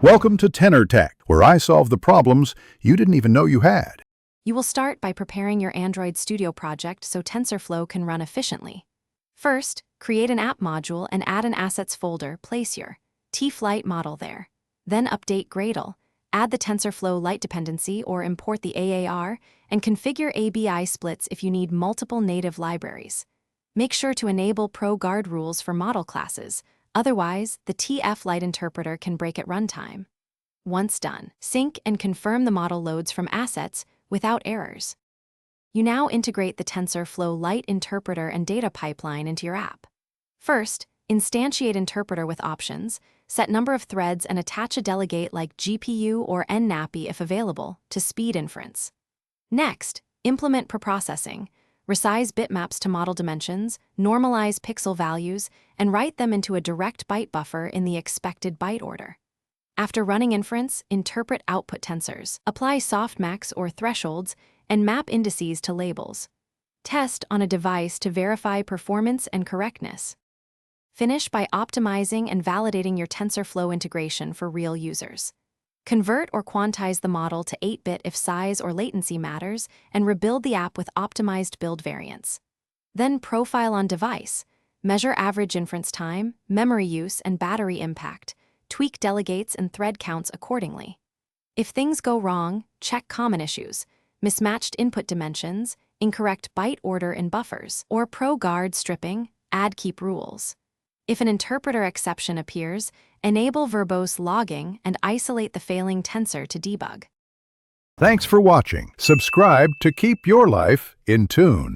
Welcome to Tenor Tech, where I solve the problems you didn't even know you had. You will start by preparing your Android Studio project so Tensorflow can run efficiently. First, create an app module and add an assets folder. Place your T-Flight model there. Then update Gradle, add the TensorFlow light dependency or import the AAR, and configure ABI splits if you need multiple native libraries. Make sure to enable Pro Guard rules for model classes, otherwise the TF-Lite interpreter can break at runtime. Once done, sync and confirm the model loads from assets without errors. You now integrate the TensorFlow Lite interpreter and data pipeline into your app. First, instantiate interpreter with options, set number of threads and attach a delegate like GPU or nnappy if available to speed inference. Next, implement preprocessing, resize bitmaps to model dimensions, normalize pixel values, and write them into a direct byte buffer in the expected byte order. After running inference, interpret output tensors, apply softmax or thresholds, and map indices to labels. Test on a device to verify performance and correctness. Finish by optimizing and validating your TensorFlow integration for real users. Convert or quantize the model to 8-bit if size or latency matters, and rebuild the app with optimized build variants. Then profile on device, measure average inference time, memory use, and battery impact. Tweak delegates and thread counts accordingly. If things go wrong, check common issues, mismatched input dimensions, incorrect byte order in buffers, or pro-guard stripping, add keep rules. If an interpreter exception appears, enable verbose logging and isolate the failing tensor to debug. Thanks for watching. Subscribe to keep your life in tune.